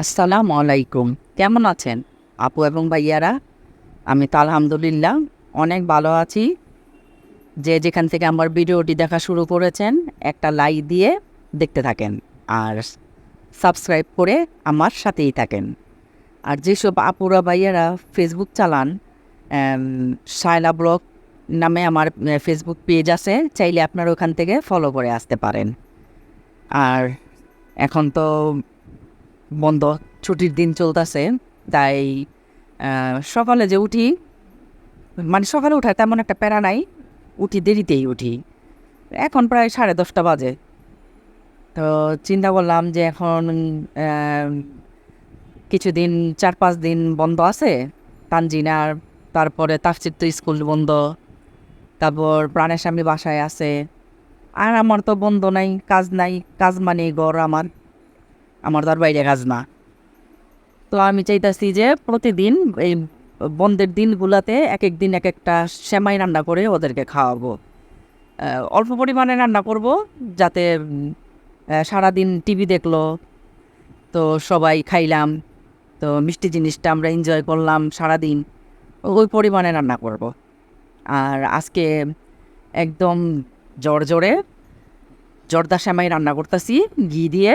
আসসালামু আলাইকুম। কেমন আছেন আপু এবং ভাইয়ারা? আমি তো আলহামদুলিল্লাহ অনেক ভালো আছি। যে যেখান থেকে আমার ভিডিওটি দেখা শুরু করেছেন একটা লাইক দিয়ে দেখতে থাকেন আর সাবস্ক্রাইব করে আমার সাথেই থাকেন। আর যেসব আপুরা ভাইয়ারা ফেসবুক চালান, এম, শায়লা ব্লগ নামে আমার ফেসবুক পেজ আছে, চাইলে আপনারা ওখান থেকে ফলো করে আসতে পারেন। আর এখন তো বন্ধ, ছুটির দিন চলতেছে, তাই সকালে যে উঠি, মানে সকালে উঠায় তেমন একটা প্যারা নাই, উঠি দেরিতেই উঠি। এখন প্রায় 10:30 বাজে। তো চিন্তা করলাম যে এখন আহ, কিছুদিন 4-5 দিন বন্ধ আছে তানজিনার, তারপরে তাফসির তো স্কুল বন্ধ, তারপর প্রাণের স্বামী বাসায় আছে, আর আমার তো বন্ধ নাই, কাজ নাই। কাজ মানে ঘর আমার, আমার তো আর বাইরে কাজ না। তো আমি চাইতাছি যে প্রতিদিন এই বন্ধের দিনগুলাতে এক এক দিন এক একটা সেমাই রান্না করে ওদেরকে খাওয়াবো। অল্প পরিমাণে রান্না করব, যাতে সারাদিন টিভি দেখলো, তো সবাই খাইলাম, তো মিষ্টি জিনিসটা আমরা এনজয় করলাম সারাদিন, ওই পরিমাণে রান্না করব। আর আজকে একদম জোরে জর্দা সেমাই রান্না করতেছি, ঘি দিয়ে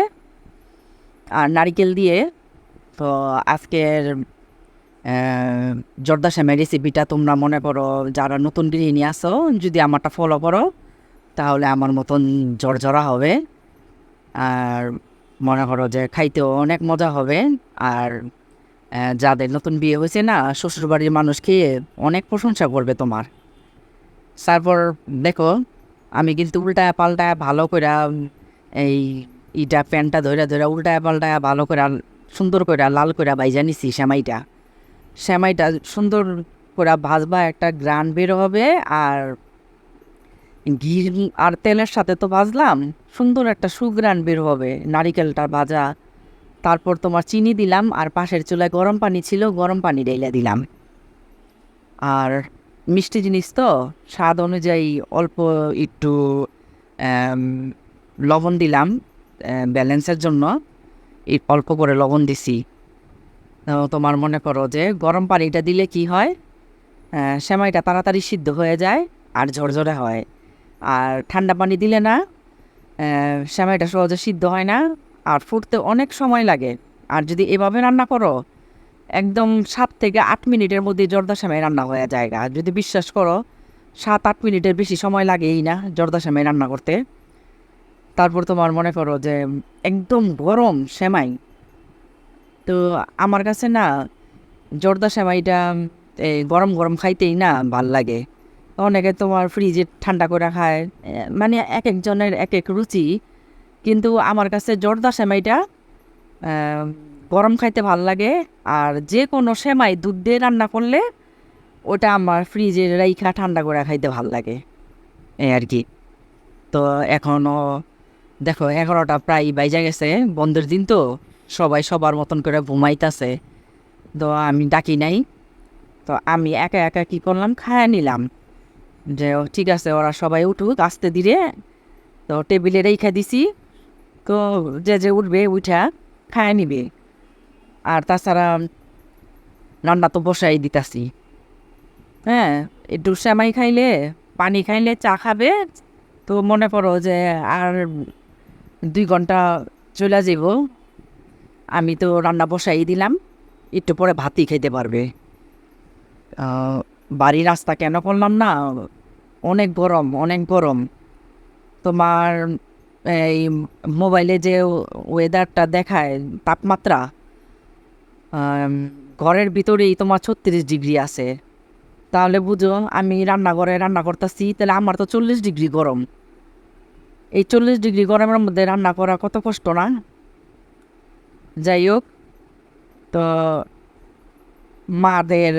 আর নারিকেল দিয়ে। তো আজকের জর্দা শ্যামের রেসিপিটা তোমরা মনে করো যারা নতুন গৃহিণী আছো, যদি আমারটা ফলো করো তাহলে আমার মতন জর্জরা হবে। আর মনে করো যে খাইতেও অনেক মজা হবে। আর যাদের নতুন বিয়ে হয়েছে না, শ্বশুরবাড়ির মানুষ খেয়ে অনেক প্রশংসা করবে তোমার। তারপর দেখো, আমি কিন্তু উল্টায় পাল্টায় ভালো করে এই ইটা প্যানটা ধরে ধরে উল্টায় পাল্টায় ভালো করে সুন্দর করে লাল করে বাইজা নিছি সেমাইটা। সেমাইটা সুন্দর করে ভাজবা, একটা গ্রান বের হবে। আর ঘি আর তেলের সাথে তো ভাজলাম, সুন্দর একটা সুগ্রান বের হবে নারিকেলটা ভাজা। তারপর তোমার চিনি দিলাম, আর পাশের চুলায় গরম পানি ছিল, গরম পানি ঢেলে দিলাম। আর মিষ্টি জিনিস তো স্বাদ অনুযায়ী অল্প একটু আম, লবণ দিলাম, ব্যালেন্সের জন্য অল্প করে লবণ দিছি। তো তোমার মনে করো যে গরম পানিটা দিলে কি হয়, সেমাইটা তাড়াতাড়ি সিদ্ধ হয়ে যায় আর ঝরঝরে হয়। আর ঠান্ডা পানি দিলে না, সেমাইটা সহজে সিদ্ধ হয় না, আর ফুটতে অনেক সময় লাগে। আর যদি এভাবে রান্না করো, একদম 7 থেকে 8 মিনিটের মধ্যে জর্দা সেমাই রান্না হয়ে যায়। আর যদি বিশ্বাস করো, 7-8 মিনিটের বেশি সময় লাগেই না জর্দা সেমাই রান্না করতে। তারপর তোমার মনে করো যে একদম গরম সেমাই, তো আমার কাছে না জর্দা সেমাইটা এই গরম গরম খাইতেই না ভাল লাগে। অনেকে তোমার ফ্রিজে ঠান্ডা করে খায়, মানে এক একজনের এক এক রুচি। কিন্তু আমার কাছে জর্দা সেমাইটা আহ, গরম খাইতে ভাল লাগে। আর যে কোনো সেমাই দুধ দিয়ে রান্না করলে ওটা আমার ফ্রিজে রাইখা ঠান্ডা করে খাইতে ভাল লাগে, এই আর কি। তো এখনও দেখো 11টা প্রায় বাইজা গেছে, বন্ধের দিন তো সবাই সবার মতন করে ঘুমাইতেছে। তো আমি ডাকি নাই, তো আমি একা একা কী করলাম, খায়া নিলাম। যে ঠিক আছে, ওরা সবাই উঠুক আস্তে ধীরে। তো টেবিলে রেখে দিছি, তো যে যে উঠবে উঠা খায় নিবে। আর তাছাড়া রান্না তো বসাই দিতাছি। হ্যাঁ, একটু সেমাই খাইলে, পানি খাইলে, চা খাবে, তো মনে করো যে আর 2 ঘন্টা চলে যাব। আমি তো রান্না বসাই দিলাম, একটু পরে ভাতই খেতে পারবে। আহ, বাড়ির রাস্তা কেন করলাম না, অনেক গরম অনেক গরম। তোমার এই মোবাইলে যে ওয়েদারটা দেখায় তাপমাত্রা, আম, ঘরের ভিতরেই তোমার 36 ডিগ্রি আছে। তাহলে বুঝো আমি রান্নাঘরে রান্না করতেছি, তাহলে আমার তো 40 ডিগ্রি গরম। এই 40 ডিগ্রি গরমের মধ্যে রান্না করা কত কষ্ট না। যাই হোক, তো মাদের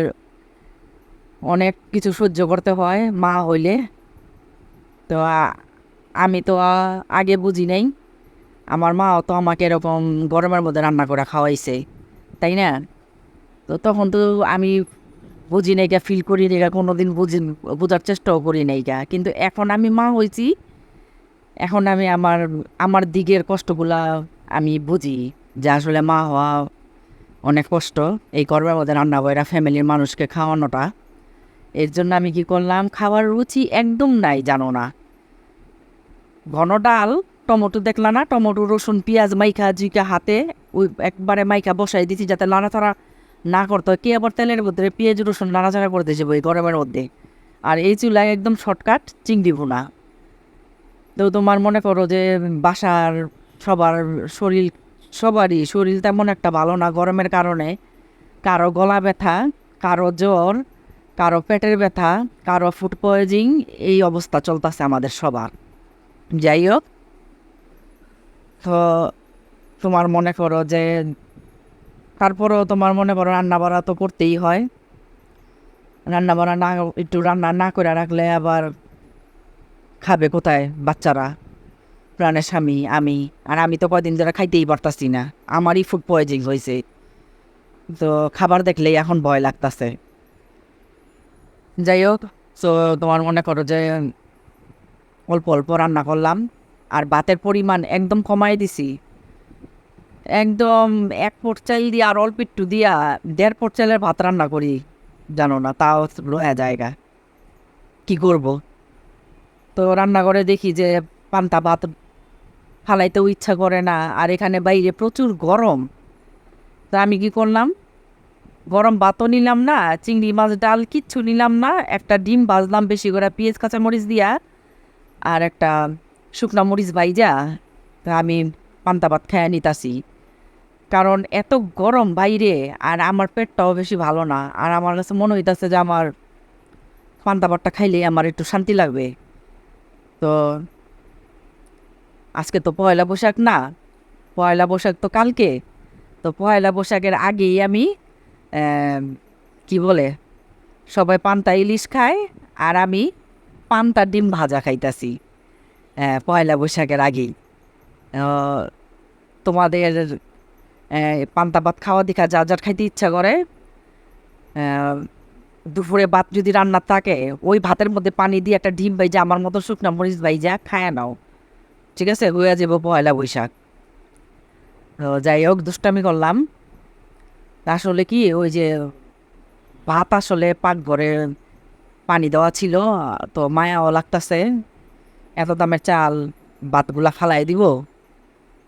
অনেক কিছু সহ্য করতে হয় মা হইলে। তো আমি তো আগে বুঝি নাই, আমার মাও তো আমাকে এরকম গরমের মধ্যে রান্না করে খাওয়াইছে, তাই না? তো তখন তো আমি বুঝি নাই গা, ফিল করি নাই গা, কোনোদিন বোঝার চেষ্টাও করি নাই গা। কিন্তু এখন আমি মা হয়েছি, এখন আমি আমার আমার দিকের কষ্টগুলা আমি বুঝি। যে আসলে মা হওয়া অনেক কষ্ট, এই গরমের মধ্যে রান্না বইরা ফ্যামিলির মানুষকে খাওয়ানোটা। এর জন্য আমি কি করলাম, খাওয়ার রুচি একদম নাই জানো না, ঘন ডাল, টমেটো দেখলা না, টমেটো রসুন পেঁয়াজ মাইখা জিকা হাতে ওই একবারে মাইখা বসাই দিছি যাতে নাড়াচাড়া না করতে হয়। কে আবার তেলের মধ্যে পেঁয়াজ রসুন নাড়াচাড়া করতে যাবো এই গরমের মধ্যে। আর এই চুলায় একদম শর্টকাট চিংড়ি ভুনা। তো তোমার মনে করো যে বাসার সবার শরীর, সবারই শরীর তেমন একটা ভালো না গরমের কারণে। কারো গলা ব্যথা, কারো জ্বর, কারো পেটের ব্যথা, কারো ফুড পয়জিং, এই অবস্থা চলতেছে আমাদের সবার। যাই হোক, তো তোমার মনে করো যে তারপরেও তোমার মনে করো রান্না বাড়া তো করতেই হয়। রান্না বাড়া না, একটু রান্না না করে রাখলে আবার খাবে কোথায় বাচ্চারা, প্রাণের স্বামী, আমি। আর আমি তো কয়দিন ধরে খাইতেই পারতাছি না, আমারই ফুড পয়জিং হয়েছে। তো খাবার দেখলেই এখন ভয় লাগতাছে। যাই হোক, তো তোমার মনে করো যে অল্প অল্প রান্না করলাম, আর ভাতের পরিমাণ একদম কমাই দিছি। একদম 1 পট চাল দিয়া আর অল্প একটু দিয়া 1.5 পট চালের ভাত রান্না করি জানো না, তাও রয়ে জায়গা। কি করব, তো রান্না করে দেখি যে পান্তা ভাত ফালাইতেও ইচ্ছা করে না। আর এখানে বাইরে প্রচুর গরম। তা আমি কি করলাম, গরম ভাতও নিলাম না, চিংড়ি মাছ ডাল কিচ্ছু নিলাম না, একটা ডিম ভাজলাম বেশি করে পেঁয়াজ কাঁচামরিচ দিয়া, আর একটা শুকনা মরিচ ভাইজা। তা আমি পান্তা ভাত খেয়ে নিতাছি, কারণ এত গরম বাইরে, আর আমার পেটটাও বেশি ভালো না। আর আমার কাছে মনে হইতাছে যে আমার পান্তা ভাতটা খাইলে আমার একটু শান্তি লাগবে। তো আজকে তো পয়লা বৈশাখ না, পয়লা বৈশাখ তো কালকে। তো পয়লা বৈশাখের আগেই আমি কি বলে, সবাই পান্তা ইলিশ খায়, আর আমি পান্তা ডিম ভাজা খাইতাছি পয়লা বৈশাখের আগেই। তোমাদের পান্তা ভাত খাওয়া দেখা যা যার খাইতে ইচ্ছা করে, দুপুরে ভাত যদি রান্না থাকে ওই ভাতের মধ্যে পানি দিয়ে একটা ডিম ভাইজা আমার মতো শুকনা মরিচ ভাইজা খায় নাও, ঠিক আছে, হয়ে যাবো পয়লা বৈশাখ। তো যাই হোক, দুষ্টামি করলাম। আসলে কি, ওই যে ভাত আসলে পাকঘরে পানি দেওয়া ছিল, তো মায়াও লাগতাছে, এত দামের চাল ভাতগুলা ফালাই দিব।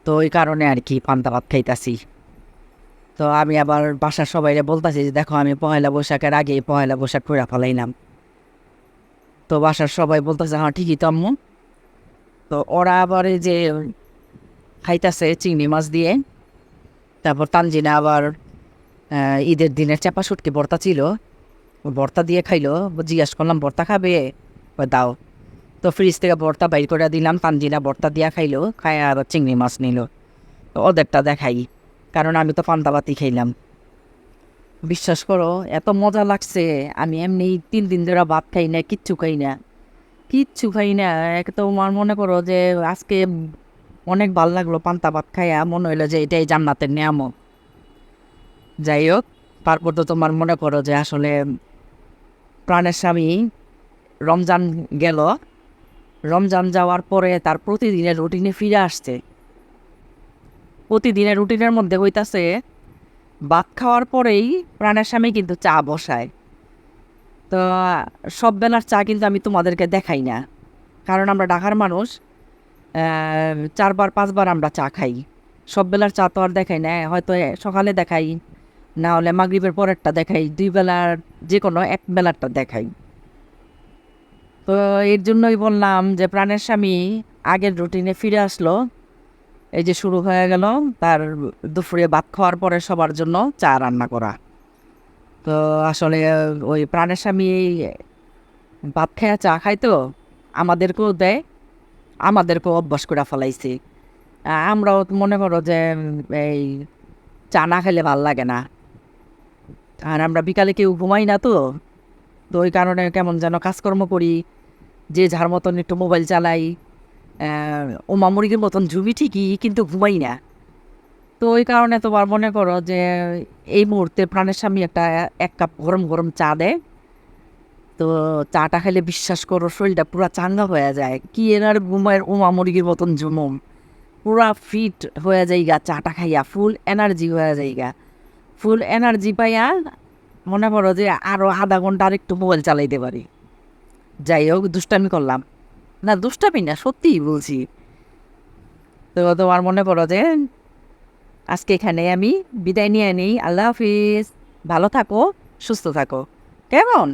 তো ওই কারণে আর কি পান্তা ভাত খাইতাছি। তো আমি আবার বাসার সবাইরে বলতাছি যে দেখো আমি পয়লা বৈশাখের আগে পয়লা বৈশাখ করে ফেলাইলাম। তো বাসার সবাই বলতেছে হ্যাঁ ঠিকই তো আম্মু। তো ওরা আবার এই যে খাইতাছে চিংড়ি মাছ দিয়ে। তারপর তানজিনা আবার ঈদের দিনের চাপা শুটকি ভর্তা ছিল, ভর্তা দিয়ে খাইলো। জিজ্ঞাস করলাম ভর্তা খাবে, দাও। তো ফ্রিজ থেকে ভর্তা বাইর করে দিলাম, তানজিনা ভর্তা দিয়া খাইলো, খায় আবার চিংড়ি মাছ নিল। তো ওদেরটা দেখাই, কারণ আমি তো পান্তা ভাতই খাইলাম। বিশ্বাস করো এত মজা লাগছে, আমি এমনি 3 দিন ধরে ভাত খাই না, কিচ্ছু খাই না, কিচ্ছু খাই না। এক তো আমার মনে করো যে আজকে অনেক ভালো লাগলো পান্তা ভাত খাইয়া, মনে হইলো যে এটাই জান্নাতের নিয়ামত। যাই হোক, তারপর তো তোমার মনে করো যে আসলে প্রাণের স্বামী রমজান গেল, রমজান যাওয়ার পরে তার প্রতিদিনের রুটিনে ফিরে আসছে। প্রতিদিনের রুটিনের মধ্যে হইতাছে ভাত খাওয়ার পরেই প্রাণের স্বামী কিন্তু চা বসায়। তো সব বেলার চা কিন্তু আমি তোমাদেরকে দেখাই না, কারণ আমরা ঢাকার মানুষ, 4বার 5বার আমরা চা খাই। সব বেলার চা তো আর দেখাই না, হয়তো সকালে দেখাই, না হলে মাগরিবের পরেরটা দেখাই, 2 বেলার যে কোনো 1 বেলারটা দেখাই। তো এর জন্যই বললাম যে প্রাণের স্বামী আগের রুটিনে ফিরে আসলো। এই যে শুরু হয়ে গেল তার দুপুরে ভাত খাওয়ার পরে সবার জন্য চা রান্না করা। তো আসলে ওই প্রাণের স্বামী ভাত খাইয়া চা খাইতো, আমাদেরকেও দেয়, আমাদেরকেও অভ্যাস করে ফেলাইছে। আমরাও মনে করো যে এই চা না খেলে ভাল লাগে না। আর আমরা বিকালে কেউ ঘুমাই না, তো তো ওই কারণে কেমন যেন কাজকর্ম করি, যে যার মতন একটু মোবাইল চালাই, ওমা মুরগির মতন ঝুমি ঠিকই, কিন্তু ঘুমাই না। তো ওই কারণে তোমার মনে করো যে এই মুহূর্তে প্রাণের স্বামী একটা 1 কাপ গরম গরম চা দেয়। তো চাটা খেলে বিশ্বাস করো শরীরটা পুরো চাঙ্গা হয়ে যায়, কি এনার ঘুমায় ওমা মুরগির মতন ঝুমুম। পুরা ফিট হয়ে যাইগা চাটা খাইয়া ফুল এনার্জি হয়ে যাইগা ফুল এনার্জি পাইয়া মনে করো যে আরও আধা ঘন্টা আর একটু মোবাইল চালাইতে পারি। যাই হোক দুষ্টামি করলাম, না দুষ্টামি না সত্যিই বলছি। তো তোমার মনে করো যে আজকে এখানে আমি বিদায় নিয়ে নিই। আল্লাহ হাফিজ, ভালো থাকো, সুস্থ থাকো, কেমন?